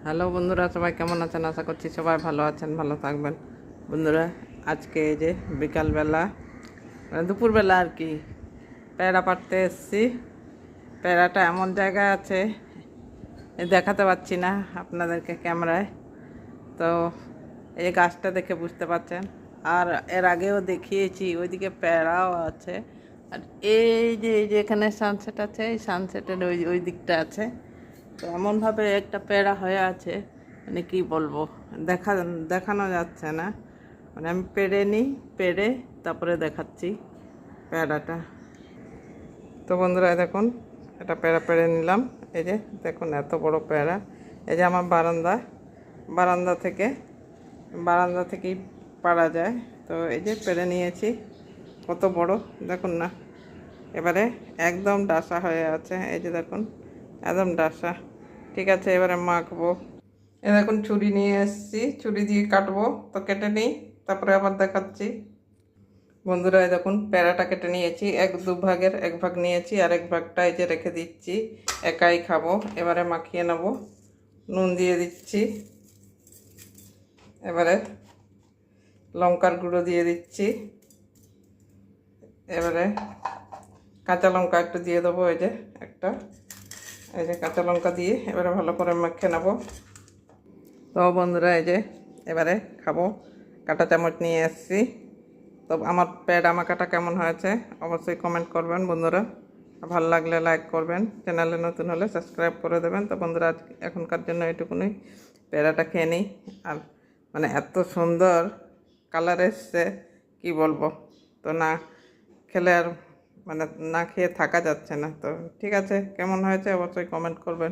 Hello বন্ধুরা, সবাই কেমন আছেন? আশা করছি সবাই ভালো আছেন, ভালো থাকবেন। বন্ধুরা, আজকে এই যে বিকালবেলা মানে দুপুরবেলা আর কি পেয়ারা পাড়তে এসেছি। পেয়ারাটা এমন জায়গায় আছে দেখাতে পাচ্ছি না আপনাদেরকে ক্যামেরায়। তো এই যে গাছটা দেখে বুঝতে পারছেন। আর এর আগেও দেখিয়েছি, ওইদিকে পেয়ারাও আছে। আর এই যে এখানে সানসেট আছে, এই সানসেটের ওই দিকটা আছে। তো এমনভাবে একটা পেয়ারা হয়ে আছে, মানে কি বলবো, দেখানো যাচ্ছে না। মানে আমি পেড়ে নিই, পেড়ে তারপরে দেখাচ্ছি পেয়ারাটা। তো বন্ধুরা দেখুন, এটা পেয়ারা পেড়ে নিলাম। এই যে দেখুন এত বড় পেয়ারা। এই যে আমার বারান্দা থেকেই পাড়া যায়। তো এই যে পেড়ে নিয়েছি, কত বড় দেখুন না। এবারে একদম ডাসা হয়ে আছে, এই যে দেখুন একদম ডাসা। ঠিক আছে, এবারে মাখবো। এ দেখুন ছুরি নিয়ে এসেছি, ছুরি দিয়ে কাটবো। তো কেটে নিই, তারপরে আবার দেখাচ্ছি। বন্ধুরা এই দেখুন প্যারাটা কেটে নিয়েছি, এক ভাগ নিয়েছি, আর এক ভাগটা এই যে রেখে দিচ্ছি, একাই খাবো। এবারে মাখিয়ে নেব, নুন দিয়ে দিচ্ছি, এবারে লঙ্কার গুঁড়ো দিয়ে দিচ্ছি, এবারে কাঁচা লঙ্কা একটু দিয়ে দেবো, এই যে একটা, এই যে কাঁচা লঙ্কা দিয়ে এবারে ভালো করে মেখে নেব। তো বন্ধুরা এই যে এবারে খাবো, কাঁটা চামচ নিয়ে এসেছি। তো আমার পেয়ারা মাখাটা কেমন হয়েছে অবশ্যই কমেন্ট করবেন বন্ধুরা। ভালো লাগলে লাইক করবেন, চ্যানেলে নতুন হলে সাবস্ক্রাইব করে দেবেন। তো বন্ধুরা এখনকার জন্য এটুকুনি, পেয়ারাটা খেয়ে নিই। আর মানে এত সুন্দর কালার এসছে কি বলবো। তো না খেলে আর মানে না খেয়ে থাকা যাচ্ছে না। তো ঠিক আছে, কেমন হয়েছে অবশ্যই কমেন্ট করবেন।